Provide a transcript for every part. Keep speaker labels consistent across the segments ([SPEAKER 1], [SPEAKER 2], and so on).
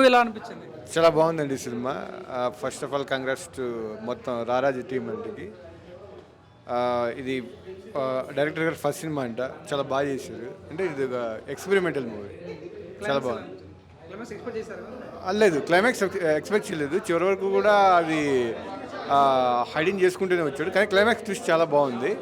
[SPEAKER 1] Movie ఎలా అనిపించింది?
[SPEAKER 2] చాలా బాగుందండి cinema. First of all congrats to మొత్తం రారాజు టీం అంటకి. ఇది డైరెక్టర్ గారు ఫస్ట్ సినిమా అంట, చాలా బాగా చేశారు. అంటే ఇది ఒక ఎక్స్పెరిమెంటల్ మూవీ, చాలా బాగుంది. లేదు, క్లైమాక్స్ ఎక్స్పెక్ట్ చేయలేదు. చివరి వరకు కూడా అది హైడింగ్ చేసుకుంటూనే వచ్చాడు, కానీ క్లైమాక్స్ ట్విస్ట్ చాలా బాగుంది.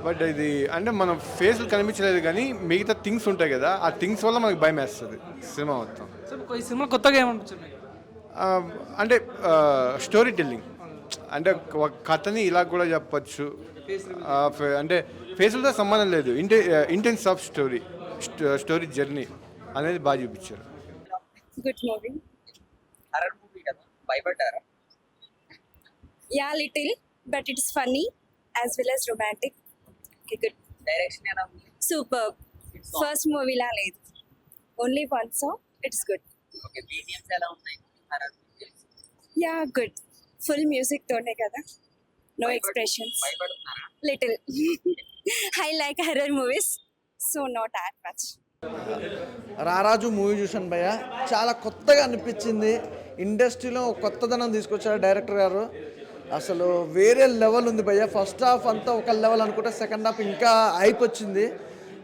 [SPEAKER 2] బట్ ఇది అంటే మనం ఫేస్లు కనిపించలేదు, కానీ మిగతా థింగ్స్ ఉంటాయి కదా, ఆ థింగ్స్ వల్ల మనకు భయం వేస్తుంది సినిమా మొత్తం.
[SPEAKER 1] ఈ సినిమా కొత్తగా ఏమనిపించింది?
[SPEAKER 2] అంటే స్టోరీ టెల్లింగ్, అంటే ఒక కథని ఇలా కూడా చెప్పచ్చు. అంటే ఫేసులతో సంబంధం లేదు, ఇంటెన్స్ ఆఫ్ స్టోరీ జర్నీ అనేది బాగా చూపించారు.
[SPEAKER 3] Good movie.
[SPEAKER 4] హర్రర్ మూవీ కదా, భయపడ్డారా?
[SPEAKER 3] Yeah little, but it's funny as well as romantic. Good.
[SPEAKER 4] Direction ఎలా ఉంది?
[SPEAKER 3] సూపర్. ఫస్ట్ మూవీలా లేదు, only one song, it's good.
[SPEAKER 4] Okay, BGMs ఎలా ఉన్నాయి? Horror
[SPEAKER 3] yeah good. Full music తోనే కదా, నో ఎక్స్ప్రెషన్స్.
[SPEAKER 4] భయపడుతున్నారా?
[SPEAKER 3] Little. I like horror movies, so not at much.
[SPEAKER 5] Raraju movie చూశాను భయ్య, చాలా కొత్తగా అనిపించింది. ఇండస్ట్రీలో కొత్తదనం తీసుకొచ్చారు డైరెక్టర్ గారు. అసలు వేరే లెవెల్ ఉంది భయ్య. ఫస్ట్ హాఫ్ అంతా ఒక లెవెల్ అనుకుంటే సెకండ్ హాఫ్ ఇంకా హైప్ వచ్చింది.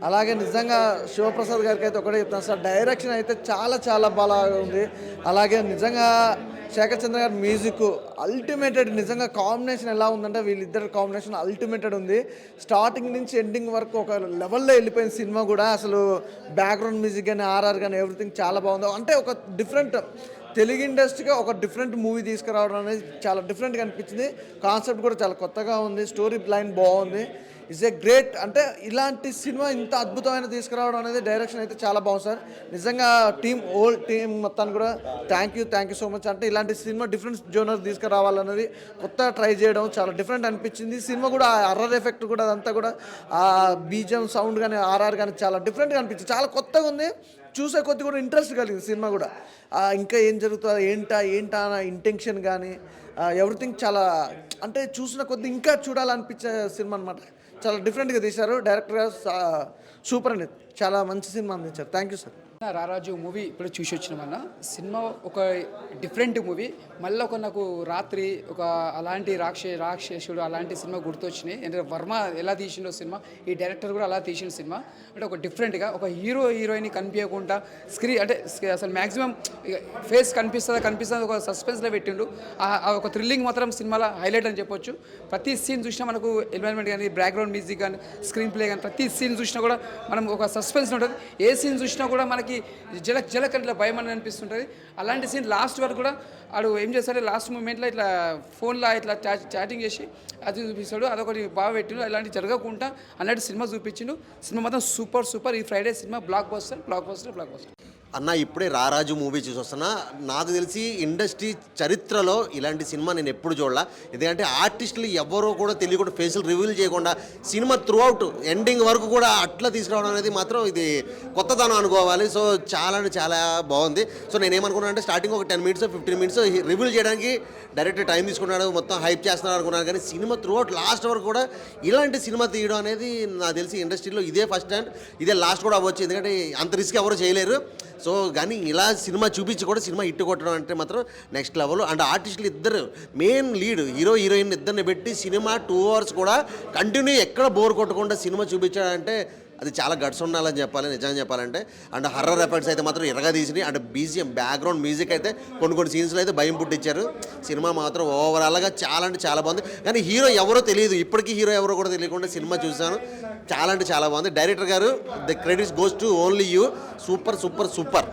[SPEAKER 5] అలాగే నిజంగా శివప్రసాద్ గారికి అయితే ఒకటే చెప్తాను సార్, డైరెక్షన్ అయితే చాలా చాలా బాగా ఉంది. అలాగే నిజంగా శేఖర్ చంద్ర గారి మ్యూజిక్ అల్టిమేటెడ్. నిజంగా కాంబినేషన్ ఎలా ఉందంటే వీళ్ళిద్దరు కాంబినేషన్ అల్టిమేటెడ్ ఉంది. స్టార్టింగ్ నుంచి ఎండింగ్ వరకు ఒక లెవెల్లో వెళ్ళిపోయిన సినిమా కూడా. అసలు బ్యాక్గ్రౌండ్ మ్యూజిక్ కానీ ఆర్ఆర్ కానీ ఎవ్రీథింగ్ చాలా బాగుంది. అంటే ఒక డిఫరెంట్ తెలుగు ఇండస్ట్రీగా ఒక డిఫరెంట్ మూవీ తీసుకురావడం అనేది చాలా డిఫరెంట్గా అనిపించింది. కాన్సెప్ట్ కూడా చాలా కొత్తగా ఉంది, స్టోరీ లైన్ బాగుంది. It's a great. అంటే ఇలాంటి సినిమా ఇంత అద్భుతమైన తీసుకురావడం అనేది డైరెక్షన్ అయితే చాలా బాగుంది సార్. నిజంగా హోల్ టీం మొత్తాన్ని కూడా థ్యాంక్ యూ సో మచ్. అంటే ఇలాంటి సినిమా డిఫరెంట్ జోనర్ తీసుకురావాలన్నది కొత్తగా ట్రై చేయడం చాలా డిఫరెంట్ అనిపించింది. సినిమా కూడా అర్రర్ ఎఫెక్ట్ కూడా అదంతా కూడా ఆ బీజం సౌండ్ కానీ ఆర్ఆర్ కానీ చాలా డిఫరెంట్గా అనిపించింది, చాలా కొత్తగా ఉంది. చూసే కొద్ది కూడా ఇంట్రెస్ట్ కలిగింది సినిమా కూడా. ఇంకా ఏం జరుగుతుందో ఏంటా అన్న ఇంటెన్షన్ కానీ ఎవ్రీథింగ్ చాలా, అంటే చూసిన కొద్ది ఇంకా చూడాలనిపించే సినిమా అనమాట. చాలా డిఫరెంట్గా తీశారు డైరెక్టర్ గారు. సూపర్ అండి, చాలా మంచి సినిమా అందించారు. Thank you sir.
[SPEAKER 6] రారాజు మూవీ ఇప్పుడు చూసి వచ్చినామన్న. సినిమా ఒక డిఫరెంట్ మూవీ. మళ్ళీ నాకు రాత్రి ఒక అలాంటి రాక్షసుడు అలాంటి సినిమా గుర్తొచ్చినాయి. అంటే వర్మ ఎలా తీసిండో సినిమా, ఈ డైరెక్టర్ కూడా అలా తీసిన సినిమా. అంటే ఒక డిఫరెంట్గా ఒక హీరోయిన్ కనిపించకుండా అంటే అసలు మ్యాక్సిమం ఫేస్ కనిపిస్తుంది ఒక సస్పెన్స్లో పెట్టిండు. ఒక థ్రిల్లింగ్ మాత్రం సినిమాలో హైలైట్ అని చెప్పొచ్చు. ప్రతి సీన్ చూసినా మనకు ఎన్వైరన్మెంట్ కానీ బ్యాక్గ్రౌండ్ మ్యూజిక్ కానీ స్క్రీన్ ప్లే కానీ ప్రతి సీన్ చూసినా కూడా మనం ఒక సస్పెన్స్ ఉంటుంది. ఏ సీన్ చూసినా కూడా మనకి జలక్ ఇట్లా భయం అని అనిపిస్తుంటుంది. అలాంటి సీన్ లాస్ట్ వరకు కూడా ఆడు ఏం చేస్తాడు, లాస్ట్ మూమెంట్లో ఇట్లా ఫోన్లో ఇట్లా చాటింగ్ చేసి అది చూపిస్తాడు. అదొకటి బాగా పెట్టిండు. అలాంటి జరగకుండా అన్నట్టు సినిమా చూపించిండు. సినిమా మాత్రం సూపర్. ఈ ఫ్రైడే సినిమా బ్లాక్ బస్టర్.
[SPEAKER 7] అన్న ఇప్పుడే రారాజు మూవీ చూసి వస్తున్నా. నాకు తెలిసి ఇండస్ట్రీ చరిత్రలో ఇలాంటి సినిమా నేను ఎప్పుడు చూడాల. ఎందుకంటే ఆర్టిస్టులు ఎవరో కూడా తెలియకుండా ఫేసులు రివీల్ చేయకుండా సినిమా త్రూ అవుట్ ఎండింగ్ వరకు కూడా అట్లా తీసుకురావడం అనేది మాత్రం ఇది కొత్తదనం అనుకోవాలి. సో చాలా బాగుంది. సో నేనేమనుకున్నాను అంటే స్టార్టింగ్ ఒక 10 మినిట్స్ 15 మినిట్స్ రివీల్ చేయడానికి డైరెక్టర్ టైం తీసుకున్నాడు, మొత్తం హైప్ చేస్తున్నారు అనుకున్నాను. కానీ సినిమా త్రూ అవుట్ లాస్ట్ వరకు కూడా ఇలాంటి సినిమా తీయడం అనేది నాకు తెలిసి ఇండస్ట్రీలో ఇదే ఫస్ట్ టైం, ఇదే లాస్ట్ కూడా అవ్వచ్చు. ఎందుకంటే అంత రిస్క్ ఎవరు చేయలేరు. సో కానీ ఇలా సినిమా చూపించి కూడా సినిమా హిట్ కొట్టడం అంటే మాత్రం నెక్స్ట్ లెవెల్. అండ్ ఆర్టిస్టులు ఇద్దరు మెయిన్ లీడ్ హీరోయిన్ ఇద్దరిని పెట్టి సినిమా 2 hours కూడా కంటిన్యూ ఎక్కడ బోర్ కొట్టకుండా సినిమా చూపించాడంటే అది చాలా గట్స్ ఉండాలని చెప్పాలి నిజంగా చెప్పాలంటే. అండ్ హర్రర్ ఎఫెక్ట్స్ అయితే మాత్రం ఎరగా తీసినాయి. అండ్ బీజిఎం బ్యాక్గ్రౌండ్ మ్యూజిక్ అయితే కొన్ని సీన్స్లో అయితే భయం పుట్టించారు. సినిమా మాత్రం ఓవరాల్గా చాలా అంటే చాలా బాగుంది. కానీ హీరో ఎవరో తెలియదు, ఇప్పటికీ హీరో ఎవరో కూడా తెలియకుండా సినిమా చూశాను. చాలా అంటే చాలా బాగుంది. డైరెక్టర్ గారు the credits goes to only you. Super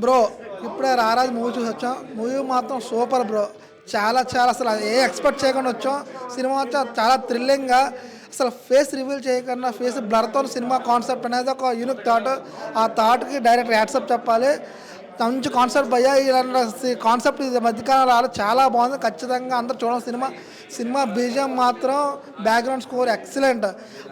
[SPEAKER 8] bro. ఇప్పుడే రారాజు మూవీ చూసి వచ్చాం. మూవీ మాత్రం సూపర్ బ్రో. చాలా అసలు ఏ ఎక్స్పెక్ట్ చేయకుండా వచ్చాం. సినిమా చాలా థ్రిల్లింగ్గా, అసలు ఫేస్ రివీల్ చేయకుండా ఫేస్ బ్లర్తో సినిమా కాన్సెప్ట్ అనేది ఒక యూనిక్ థాట్. ఆ థాట్కి డైరెక్ట్ యాడ్సప్ చెప్పాలి. మంచి కాన్సెప్ట్ భయ్యా. ఇలాంటి కాన్సెప్ట్ ఇది మధ్యకాలంలో చాలా బాగుంది. ఖచ్చితంగా అందరూ చూడాలి సినిమా బీజిఎం మాత్రం బ్యాక్గ్రౌండ్ స్కోర్ ఎక్సలెంట్.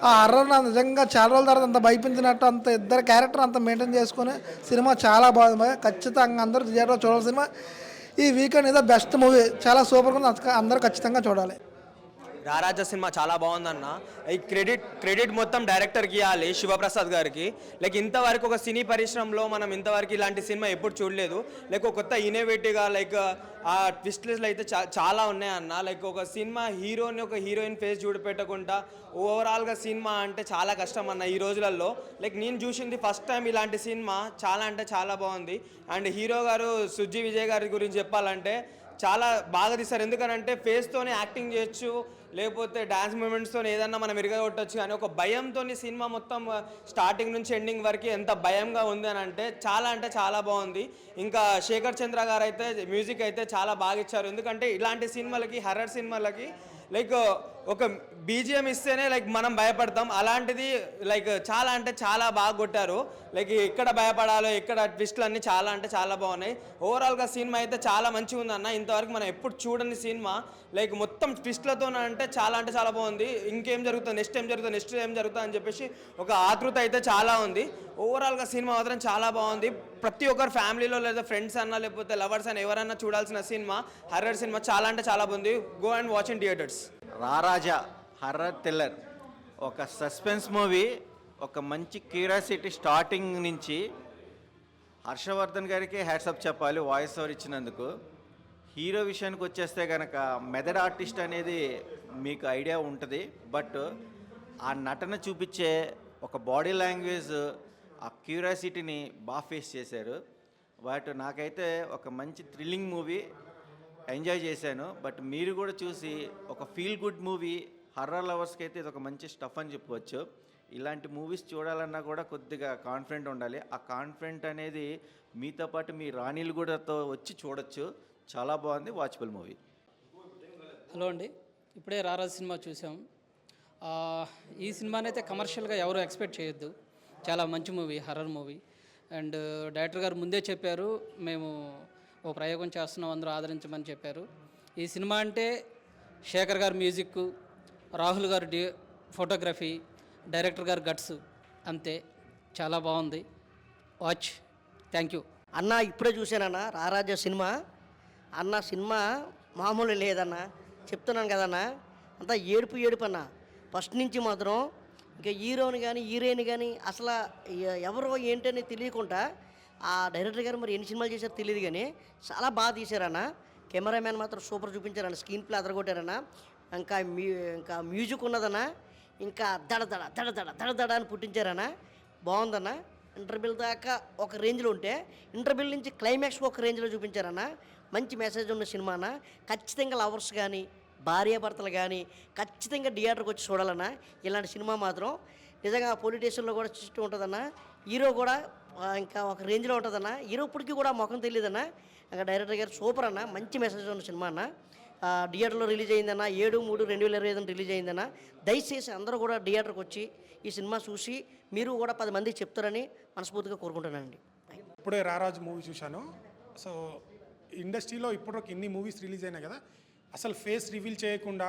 [SPEAKER 8] ఆ హర్రర్ నిజంగా చాలా రోజుల తర్వాత అంత భయపించినట్టు అంత ఇద్దరు క్యారెక్టర్ అంత మెయింటైన్ చేసుకుని సినిమా చాలా బాగుంది భయ్యా. ఖచ్చితంగా అందరూ థియేటర్లో చూడాలి సినిమా. ఈ వీకెండ్ ఏదో బెస్ట్ మూవీ, చాలా సూపర్గా ఉంది. అందరూ ఖచ్చితంగా చూడాలి.
[SPEAKER 9] రారాజ సినిమా చాలా బాగుందన్న. ఈ క్రెడిట్ మొత్తం డైరెక్టర్కి ఇవ్వాలి, శివప్రసాద్ గారికి. లైక్ ఇంతవరకు ఒక సినీ పరిశ్రమలో మనం ఇంతవరకు ఇలాంటి సినిమా ఎప్పుడు చూడలేదు. లైక్ ఒక కొత్త ఇన్నోవేటివ్గా లైక్ ఆ ట్విస్ట్లెస్లు అయితే చాలా ఉన్నాయన్న. లైక్ ఒక సినిమా హీరోని ఒక హీరోయిన్ ఫేస్ చూడపెట్టకుండా ఓవరాల్గా సినిమా అంటే చాలా కష్టం అన్న ఈ రోజులలో. లైక్ నేను చూసింది ఫస్ట్ టైం ఇలాంటి సినిమా, చాలా అంటే చాలా బాగుంది. అండ్ హీరో గారు సుజ్జి విజయ్ గారి గురించి చెప్పాలంటే చాలా బాగా తీస్తారు. ఎందుకనంటే ఫేస్తోనే యాక్టింగ్ చేయొచ్చు, లేకపోతే డ్యాన్స్ మూమెంట్స్తో ఏదన్నా మనం కొట్టచ్చు. కానీ ఒక భయంతో సినిమా మొత్తం స్టార్టింగ్ నుంచి ఎండింగ్ వరకు ఎంత భయంగా ఉంది అని అంటే చాలా బాగుంది. ఇంకా శేఖర్ చంద్ర గారు అయితే మ్యూజిక్ అయితే చాలా బాగా ఇచ్చారు. ఎందుకంటే ఇలాంటి సినిమాలకి, హర్రర్ సినిమాలకి లైక్ ఒక బీజిఎం ఇస్తేనే లైక్ మనం భయపడతాం. అలాంటిది లైక్ చాలా అంటే చాలా బాగా కొట్టారు. లైక్ ఎక్కడ భయపడాలో, ఎక్కడ ట్విస్ట్లు అన్నీ చాలా అంటే చాలా బాగున్నాయి. ఓవరాల్గా సినిమా అయితే చాలా మంచిగా ఉంది అన్న. ఇంతవరకు మనం ఎప్పుడు చూడని సినిమా, లైక్ మొత్తం ట్విస్ట్లతో అంటే చాలా బాగుంది. ఇంకేం జరుగుతుంది, నెక్స్ట్ ఏం జరుగుతుంది అని చెప్పేసి ఒక ఆతృత అయితే చాలా ఉంది. ఓవరాల్గా సినిమా మాత్రం చాలా బాగుంది. ప్రతి ఒక్కరు ఫ్యామిలీలో లేదా ఫ్రెండ్స్ అన్నా లేకపోతే లవర్స్ అన్న ఎవరన్నా చూడాల్సిన సినిమా, హర్రర్ సినిమా చాలా అంటే చాలా బాగుంది. Go and watch in theatres.
[SPEAKER 10] రారాజా horror thriller, ఒక సస్పెన్స్ మూవీ, ఒక మంచి క్యూరియాసిటీ. స్టార్టింగ్ నుంచి హర్షవర్ధన్ గారికి హ్యాట్సప్ చెప్పాలి వాయిస్ ఓవర్ ఇచ్చినందుకు. హీరో విషయానికి వచ్చేస్తే కనుక మెథడ్ ఆర్టిస్ట్ అనేది మీకు ఐడియా ఉంటుంది, బట్ ఆ నటన చూపించే ఒక బాడీ లాంగ్వేజ్, ఆ క్యూరియాసిటీని బాగా ఫేస్ చేశారు. బట్ నాకైతే ఒక మంచి థ్రిల్లింగ్ మూవీ ఎంజాయ్ చేశాను. బట్ మీరు కూడా చూసి ఒక ఫీల్ గుడ్ మూవీ, హర్రర్ లవర్స్కి అయితే ఇది ఒక మంచి స్టఫ్ అని చెప్పవచ్చు. ఇలాంటి మూవీస్ చూడాలన్నా కూడా కొద్దిగా కాన్ఫిడెంట్ ఉండాలి. ఆ కాన్ఫిడెంట్ అనేది మీతో పాటు మీ రాణీలు కూడాతో వచ్చి చూడొచ్చు. చాలా బాగుంది, వాచబుల్ మూవీ.
[SPEAKER 1] హలో అండి, ఇప్పుడే రారాజు సినిమా చూసాం. ఈ సినిమానైతే కమర్షియల్గా ఎవరు ఎక్స్పెక్ట్ చేయొద్దు. చాలా మంచి movie, horror movie. And director గారు ముందే చెప్పారు, మేము ఓ ప్రయోగం చేస్తున్నాం, అందరూ ఆదరించమని చెప్పారు. ఈ సినిమా అంటే శేఖర్ గారు మ్యూజిక్, రాహుల్ గారు ఫోటోగ్రఫీ, డైరెక్టర్ గారు గట్స్, అంతే. చాలా బాగుంది, వాచ్. థ్యాంక్ యూ
[SPEAKER 11] అన్న. ఇప్పుడే చూశానన్న రారాజా సినిమా. అన్న సినిమా మామూలు లేదన్న, చెప్తున్నాను కదన్నా. అంతా ఏడుపు అన్న. ఫస్ట్ నుంచి మాత్రం ఇంకా హీరోని కానీ హీరోయిన్ కానీ అసలు ఎవరో ఏంటని తెలియకుండా ఆ డైరెక్టర్ గారు మరి ఎన్ని సినిమాలు చేశారో తెలియదు, కానీ చాలా బాగా తీశారన్న. కెమెరామ్యాన్ మాత్రం సూపర్ చూపించారన్న, స్క్రీన్ ప్లే అదరగొట్టారన్న. ఇంకా మ్యూజిక్ ఉన్నదన్న, ఇంకా దడ అని పుట్టించారన్న. బాగుందన్న. ఇంటర్వెల్ దాకా ఒక రేంజ్లో ఉంటే ఇంటర్వెల్ నుంచి క్లైమాక్స్ ఒక రేంజ్లో చూపించారన్న. మంచి మెసేజ్ ఉన్న సినిమా అన్న. ఖచ్చితంగా లవర్స్ కానీ భార్యాభర్తలు కానీ ఖచ్చితంగా థియేటర్కి వచ్చి చూడాలన్నా. ఇలాంటి సినిమా మాత్రం నిజంగా పోలీస్ స్టేషన్లో కూడా చూస్తూ ఉంటుందన్న. హీరో కూడా ఇంకా ఒక రేంజ్లో ఉంటుందన్న. హీరో ఇప్పటికీ కూడా ముఖం తెలియదన్న. ఇంకా డైరెక్టర్ గారు సూపర్ అన్న, మంచి మెసేజ్ ఉన్న సినిమా అన్న. థియేటర్లో రిలీజ్ అయిందన్న 7/3/2025 రిలీజ్ అయిందన్న. దయచేసి అందరూ కూడా థియేటర్కి వచ్చి ఈ సినిమా చూసి మీరు కూడా 10 మందికి చెప్తారని మనస్ఫూర్తిగా కోరుకుంటున్నానండి.
[SPEAKER 12] ఇప్పుడే రారాజు మూవీ చూశాను. సో ఇండస్ట్రీలో ఇప్పటివరకు ఎన్ని మూవీస్ రిలీజ్ అయినాయి కదా, అసలు ఫేస్ రివీల్ చేయకుండా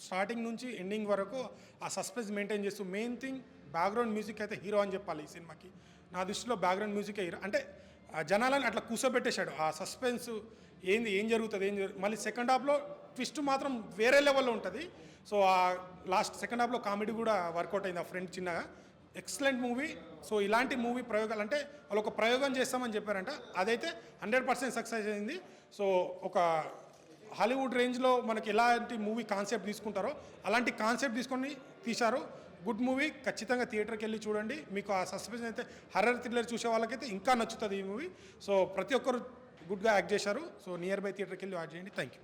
[SPEAKER 12] స్టార్టింగ్ నుంచి ఎండింగ్ వరకు ఆ సస్పెన్స్ మెయింటైన్ చేస్తూ, మెయిన్ థింగ్ బ్యాక్గ్రౌండ్ మ్యూజిక్ అయితే హీరో అని చెప్పాలి ఈ సినిమాకి. నా దృష్టిలో బ్యాక్గ్రౌండ్ మ్యూజిక్ హీరో అంటే జనాలని అట్లా కూర్చోబెట్టేశాడు. ఆ సస్పెన్స్ ఏం జరుగుతుంది మళ్ళీ సెకండ్ హాఫ్లో ట్విస్ట్ మాత్రం వేరే లెవెల్లో ఉంటుంది. సో ఆ లాస్ట్ సెకండ్ హాఫ్లో కామెడీ కూడా వర్కౌట్ అయింది. ఆ ఫ్రెండ్ చిన్నగా ఎక్సలెంట్ మూవీ. సో ఇలాంటి మూవీ ప్రయోగాలు అంటే వాళ్ళు ఒక ప్రయోగం చేస్తామని చెప్పారంట, అదైతే 100% సక్సెస్ అయింది. సో ఒక హాలీవుడ్ రేంజ్లో మనకి ఎలాంటి మూవీ కాన్సెప్ట్ తీసుకుంటారో అలాంటి కాన్సెప్ట్ తీసుకొని తీశారు. గుడ్ మూవీ, ఖచ్చితంగా థియేటర్కి వెళ్ళి చూడండి. మీకు ఆ సస్పెన్స్ అయితే హర్రర్ థ్రిల్లర్ చూసే వాళ్ళకైతే ఇంకా నచ్చుతుంది ఈ మూవీ. సో ప్రతి ఒక్కరు గుడ్గా యాక్ట్ చేశారు. సో నియర్ బై థియేటర్కి వెళ్ళి వాచ్ చేయండి. Thank you.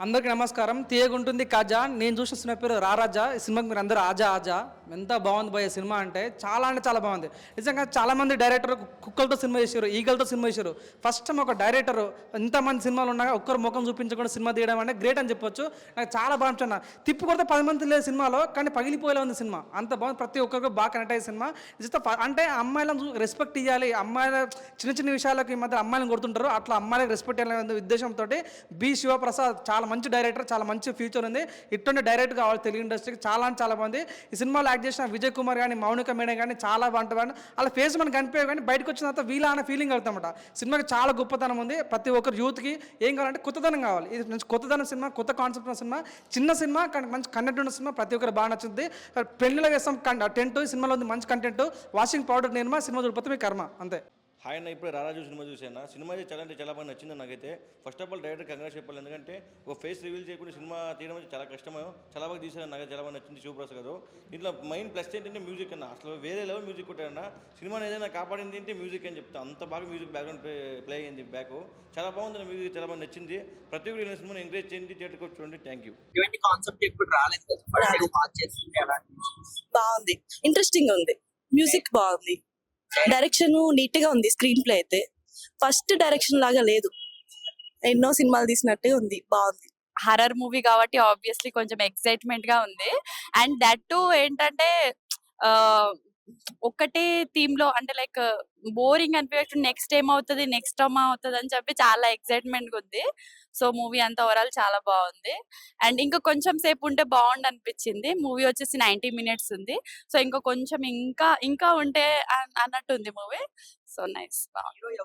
[SPEAKER 1] అందరికీ నమస్కారం. తీయగుంటుంది కాజా. నేను చూసిన సినిమా పేరు రారాజా. ఈ సినిమాకి మీరు అందరూ ఆజా. ఎంత బాగుంది భయ సినిమా అంటే చాలా బాగుంది. నిజంగా చాలామంది డైరెక్టర్ కుక్కలతో సినిమా చేశారు, ఈగలతో సినిమా చేశారు. ఫస్ట్ టైం ఒక డైరెక్టర్ ఇంతమంది సినిమాలు ఉన్నాక ఒక్కరు ముఖం చూపించకుండా సినిమా తీయడం అంటే గ్రేట్ అని చెప్పొచ్చు. నాకు చాలా బాగా నచ్చింది. తిప్పి కొడితే 10 మంది లేదు సినిమాలో, కానీ పగిలిపోయేలా ఉంది సినిమా. అంత బాగుంది. ప్రతి ఒక్కరికి బాగా కనెక్ట్ అయ్యే సినిమా. అంటే అమ్మాయిలను రెస్పెక్ట్ ఇవ్వాలి, అమ్మాయిల చిన్న విషయాలకు ఈ మధ్య అమ్మాయిలను కొడుతుంటారు, అట్లా అమ్మాయిలకు రెస్పెక్ట్ ఇవ్వాలనే ఉద్దేశంతో బి శివప్రసాద్ చాలా
[SPEAKER 13] చాలా మంచి డైరెక్టర్, చాలా మంచి ఫ్యూచర్ ఉంది. ఇటువంటి డైరెక్టర్ కావాలి తెలుగు ఇండస్ట్రీకి. చాలా అంటే చాలా బాగుంది. ఈ సినిమాలో యాక్ట్ చేసిన విజయ్ కుమార్ కానీ, మౌనిక మేడం కానీ చాలా బాగుంటుంది. అలా ఫేస్ మనకు కనిపించే కానీ బయటకు వచ్చిన తర్వాత వీళ్ళ అనే ఫీలింగ్ అవుతామట. సినిమాకి చాలా గొప్పతనం ఉంది. ప్రతి ఒక్కరు యూత్కి ఏం కావాలంటే కొత్తదనం కావాలి. ఇది మంచి కొత్తదనం సినిమా, కొత్త కాన్సెప్ట్ ఉన్న సినిమా, చిన్న సినిమా కానీ మంచి కంటెంట్ ఉన్న సినిమా. ప్రతి ఒక్కరు బాగా నచ్చుతుంది. పెళ్ళిలో వేస్తాం టెంట్, సినిమాలో ఉంది మంచి కంటెంట్, వాషింగ్ పౌడర్ నిర్మా, సినిమా చూడకపోతే మీ కర్మ అంతే.
[SPEAKER 14] హాయ్ అన్న, ఇప్పుడే రారాజు సినిమా చూసాను. సినిమా అయితే చాలా అంటే చాలా బాగా నచ్చింది నాకైతే. First of all director congrats చెప్పాలి, ఎందుకంటే ఒక ఫేస్ రివీల్ చేయకుండా సినిమా తీయడం అయితే చాలా కష్టమే. చాలా బాగా తీసారు, నాకు చాలా బాగా నచ్చింది శివప్రసాద్ గారు. దీంట్లో మెయిన్ ప్లస్ ఏంటంటే మ్యూజిక్ అన్న, అసలు వేరే లెవెల్ మ్యూజిక్ కొట్టారన్న. సినిమాని ఏదైనా కాపాడింది ఏంటి మ్యూజిక్ అని చెప్తా, అంత బాగా మ్యూజిక్ బ్యాక్గ్రౌండ్ ప్లే అయ్యింది. బ్యాక్ చాలా బాగుంది, మ్యూజిక్ చాలా బాగా నచ్చింది. ప్రతి ఒక్కరు ఇలా సినిమాని ఎంకరేజ్ చేయండి, థియేటర్కి వచ్చి చూడండి. Thank you.
[SPEAKER 4] ఇటువంటి కాన్సెప్ట్ ఎప్పుడు రాలేదు కదా, వాచ్ చేస్తుంది అలా.
[SPEAKER 3] బాగుంది, ఇంట్రెస్టింగ్ ఉంది, మ్యూజిక్ బాగుంది, డైరెక్షన్ నీట్ గా ఉంది, స్క్రీన్ ప్లే అయితే ఫస్ట్ డైరెక్షన్ లాగా లేదు, ఎన్నో సినిమాలు తీసినట్టే ఉంది, బాగుంది.
[SPEAKER 15] హర్రర్ మూవీ కాబట్టి ఆబ్వియస్లీ కొంచెం ఎక్సైట్మెంట్ గా ఉంది. అండ్ దట్ టు ఏంటంటే ఒక్కటే థీమ్ లో అంటే లైక్ బోరింగ్ అనిపించకుండా నెక్స్ట్ ఏమవుతుంది అని చెప్పి చాలా ఎక్సైట్మెంట్ గా ఉంది. సో మూవీ అంతా ఓవరాల్ చాలా బాగుంది. అండ్ ఇంకా కొంచెం సేపు ఉంటే బాగుండు అనిపించింది. మూవీ వచ్చేసి 90 minutes ఉంది. సో ఇంకా కొంచెం ఇంకా ఉంటే అన్నట్టు ఉంది మూవీ. సో నైస్, బాగుంది.